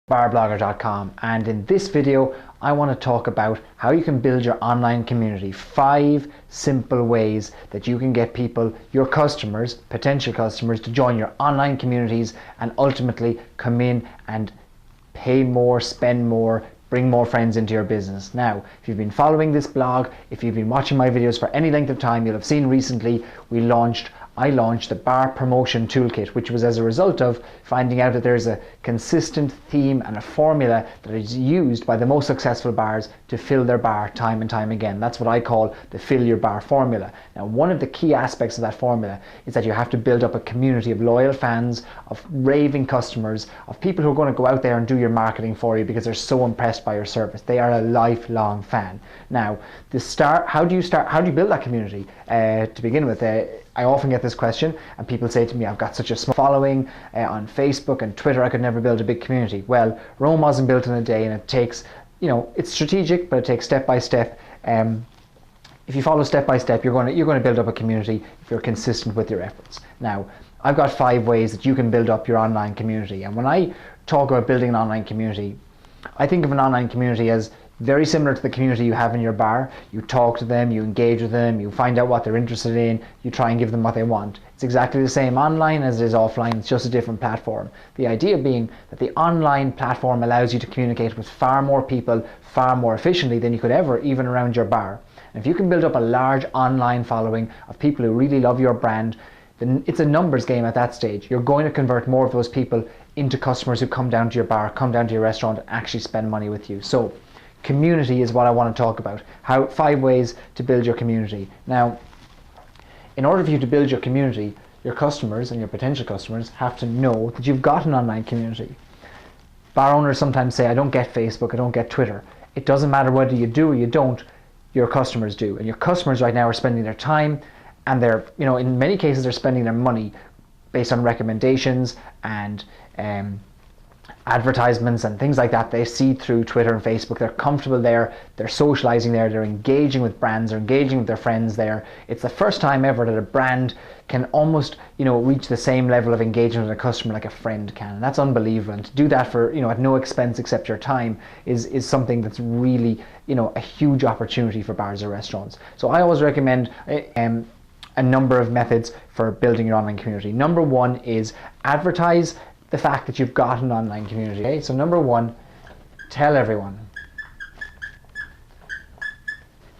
barblogger.com, and in this video I want to talk about how you can build your online community. 5 simple ways that you can get people, your customers, potential customers, to join your online communities and ultimately come in and pay more, spend more, bring more friends into your business. Now, if you've been following this blog, if you've been watching my videos for any length of time, you'll have seen recently I launched the Bar Promotion Toolkit, which was as a result of finding out that there's a consistent theme and a formula that is used by the most successful bars to fill their bar time and time again. That's what I call the fill your bar formula. Now, one of the key aspects of that formula is that you have to build up a community of loyal fans, of raving customers, of people who are going to go out there and do your marketing for you because they're so impressed by your service. They are a lifelong fan. Now, how do you build that community? To begin with, I often get this question and people say to me, I've got such a small following on Facebook and Twitter, I could never build a big community. Well, Rome wasn't built in a day, and it takes, it's strategic, but it takes step by step. If you follow step by step, you're going to build up a community if you're consistent with your efforts. Now, I've got 5 ways that you can build up your online community, and when I talk about building an online community, I think of an online community as very similar to the community you have in your bar. You talk to them, you engage with them, you find out what they're interested in, you try and give them what they want. It's exactly the same online as it is offline, it's just a different platform. The idea being that the online platform allows you to communicate with far more people, far more efficiently than you could ever, even around your bar. And if you can build up a large online following of people who really love your brand, then it's a numbers game at that stage. You're going to convert more of those people into customers who come down to your bar, come down to your restaurant, and actually spend money with you. So, community is what I want to talk about. 5 ways to build your community. Now, in order for you to build your community, your customers and your potential customers have to know that you've got an online community. Bar owners sometimes say, I don't get Facebook, I don't get Twitter. It doesn't matter whether you do or you don't, your customers do. And your customers right now are spending their time, and they're, in many cases they're spending their money based on recommendations and advertisements and things like that they see through Twitter and Facebook. They're comfortable there, they're socializing there, they're engaging with brands, they're engaging with their friends there. It's the first time ever that a brand can almost reach the same level of engagement with a customer like a friend can, and that's unbelievable. And to do that for at no expense except your time is something that's really a huge opportunity for bars or restaurants. So I always recommend a number of methods for building your online community. Number 1 is advertise the fact that you've got an online community. Okay? So number 1, tell everyone.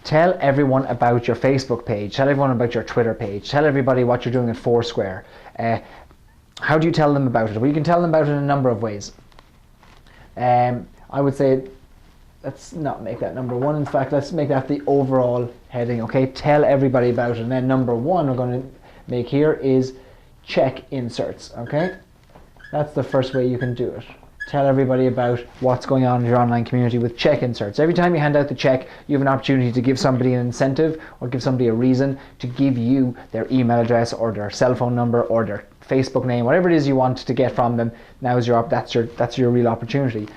Tell everyone about your Facebook page. Tell everyone about your Twitter page. Tell everybody what you're doing at Foursquare. How do you tell them about it? Well, you can tell them about it in a number of ways. I would say, let's not make that number 1. In fact, let's make that the overall heading. Okay, tell everybody about it. And then number 1 we're going to make here is check inserts. Okay. That's the first way you can do it. Tell everybody about what's going on in your online community with check inserts. Every time you hand out the check, you have an opportunity to give somebody an incentive or give somebody a reason to give you their email address or their cell phone number or their Facebook name, whatever it is you want to get from them. Now is that's your real opportunity.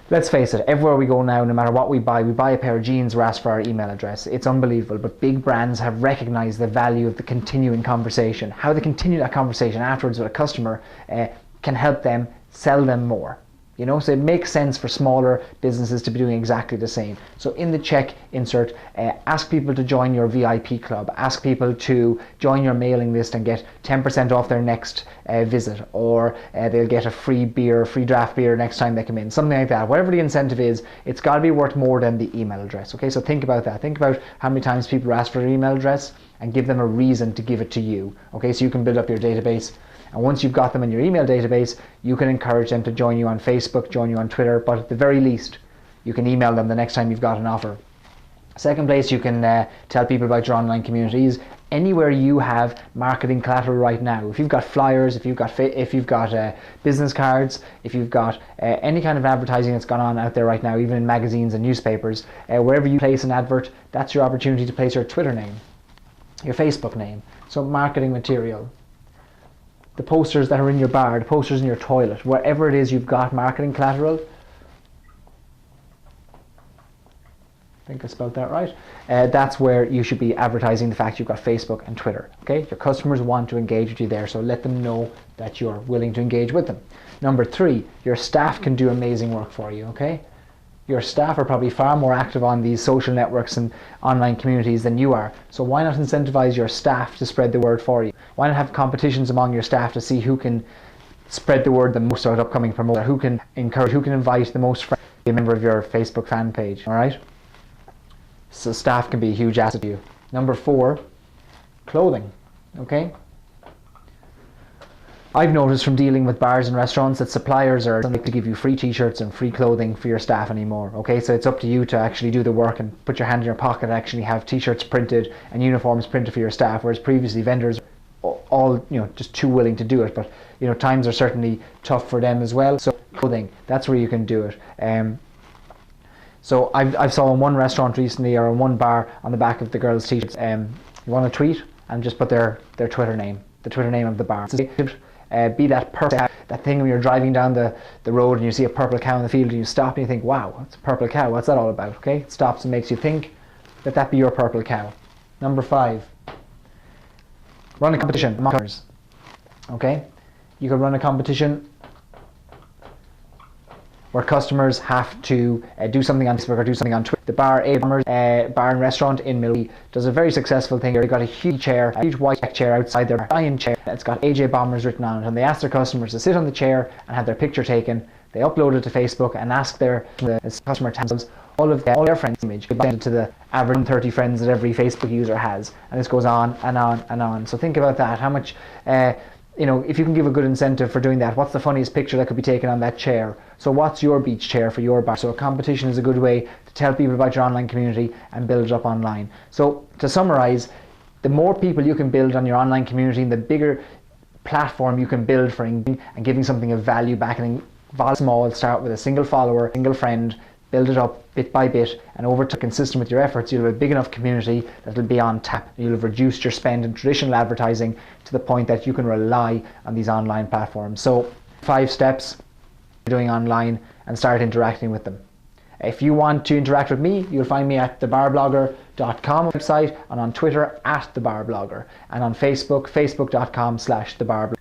Let's face it, everywhere we go now, no matter what we buy a pair of jeans, we're asked for our email address. It's unbelievable, but big brands have recognized the value of the continuing conversation. How they continue that conversation afterwards with a customer can help them sell them more. So it makes sense for smaller businesses to be doing exactly the same. So in the check insert, ask people to join your VIP club, ask people to join your mailing list and get 10% off their next visit, or they'll get a free draft beer next time they come in, something like that. Whatever the incentive is, it's got to be worth more than the email address. Okay, so think about that. Think about how many times people ask for their email address and give them a reason to give it to you. Okay, so you can build up your database. And once you've got them in your email database, you can encourage them to join you on Facebook, join you on Twitter, but at the very least, you can email them the next time you've got an offer. Second place you can tell people about your online communities, anywhere you have marketing collateral right now. If you've got flyers, if you've got business cards, if you've got any kind of advertising that's gone on out there right now, even in magazines and newspapers, wherever you place an advert, that's your opportunity to place your Twitter name, your Facebook name. So marketing material. The posters that are in your bar, the posters in your toilet, wherever it is you've got marketing collateral, think I spelled that right. That's where you should be advertising the fact you've got Facebook and Twitter. Okay, your customers want to engage with you there, so let them know that you're willing to engage with them. Number 3, your staff can do amazing work for you. Okay, your staff are probably far more active on these social networks and online communities than you are. So why not incentivize your staff to spread the word for you? Why not have competitions among your staff to see who can spread the word the most about upcoming promoter, who can encourage, who can invite the most friends to be a member of your Facebook fan page. All right. So staff can be a huge asset to you. Number 4, clothing. Okay. I've noticed from dealing with bars and restaurants that suppliers are like to give you free t-shirts and free clothing for your staff anymore. Okay, so it's up to you to actually do the work and put your hand in your pocket and actually have t-shirts printed and uniforms printed for your staff, whereas previously vendors all just too willing to do it. But times are certainly tough for them as well. So clothing, that's where you can do it. So I've saw in one restaurant recently, or in one bar, on the back of the girls' t-shirts, you want to tweet and just put their Twitter name, the Twitter name of the bar. Be that purple cow, that thing when you're driving down the road and you see a purple cow in the field and you stop and you think, wow, it's a purple cow, what's that all about? Okay, it stops and makes you think that be your purple cow. Number 5, run a competition among customers. Okay, you could run a competition where customers have to do something on Facebook or do something on Twitter. The bar and restaurant in Milwaukee does a very successful thing. They've got a huge chair, a huge white chair outside their giant chair. It's got AJ Bombers written on it, and they ask their customers to sit on the chair and have their picture taken. They upload it to Facebook and ask the customer tells all their friends' image to the average 30 friends that every Facebook user has, and this goes on and on and on. So think about that. How much if you can give a good incentive for doing that, what's the funniest picture that could be taken on that chair? So what's your beach chair for your bar? So a competition is a good way to tell people about your online community and build it up online. So to summarize, the more people you can build on your online community, the bigger platform you can build for and giving something of value back. And small, start with a single follower, single friend, build it up bit by bit, and over time, consistent with your efforts, you'll have a big enough community that will be on tap. You'll have reduced your spend in traditional advertising to the point that you can rely on these online platforms. So 5 steps doing online and start interacting with them. If you want to interact with me, you'll find me at thebarblogger.com website, and on Twitter @thebarblogger, and on Facebook, facebook.com/thebarblogger.